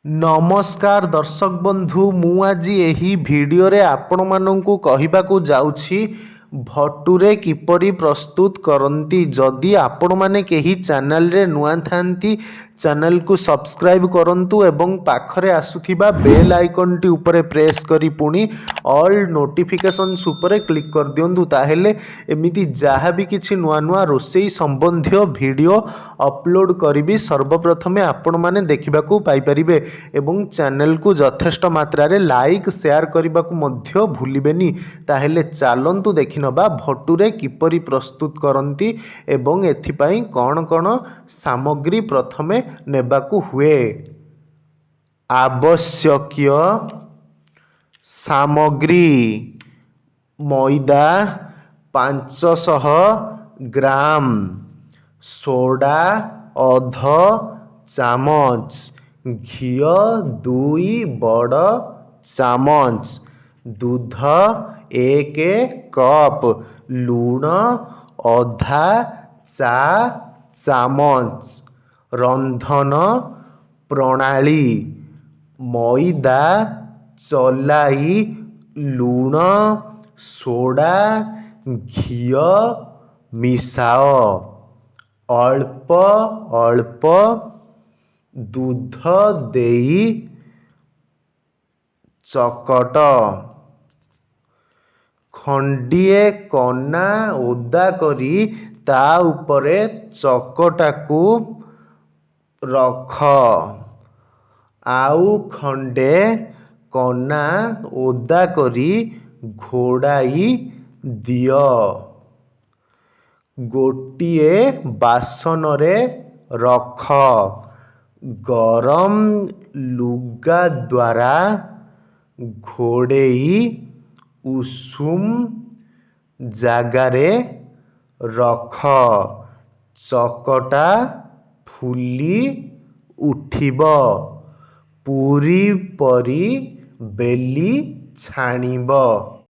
नमस्कार दर्शक बंधु मु आज यही भिडियो रे आपण माननकु कहिबाकू जाउछि भटुरे किपरि प्रस्तुत करंती। जदि आपण माने केही चैनल रे नुआ थांती चैनल को सब्सक्राइब करंतु एवं पाखरे आसुथिबा बेल आइकन टी ऊपर प्रेस करी पुणी ऑल नोटिफिकेशंस ऊपर क्लिक कर दियंतु। ताहेले एमिति जहाँ भी किछि नुआ नुआ रोसई संबंधी वीडियो अपलोड करिबी सर्वप्रथमे आपण माने देखिबाकू पाई परिबे एवं चैनल को यथेष्ट मात्रा रे लाइक शेयर करने को मध्य भूलिबेनी। ताहेले चलंतु देखिनबा भटुरे किपरि प्रस्तुत करंती एवं एथिपाई कौन कौन सामग्री प्रथमे नेबाकू हुए। आवश्यक सामग्री मैदा 500 ग्राम, सोडा अध चामच, घी 2 बड़ चामच, दूध 1 कप, लूण अधा चा चामच। रंधन प्रणाली मैदा चलाई लूण सोडा घी मिसाओ, अल्प अल्प दूध देई चकट, खंडिए कना ओदा करी ता उपरे चकटा को रख, आउ खंडे कना ओदा करी घोड़ाई दियो। गोटिए बासन रे रख, गरम लुगा द्वारा घोड़ेई उषुम जागारे रख, चकटा फुली उठिब, पूरी परी बेली छाणिब।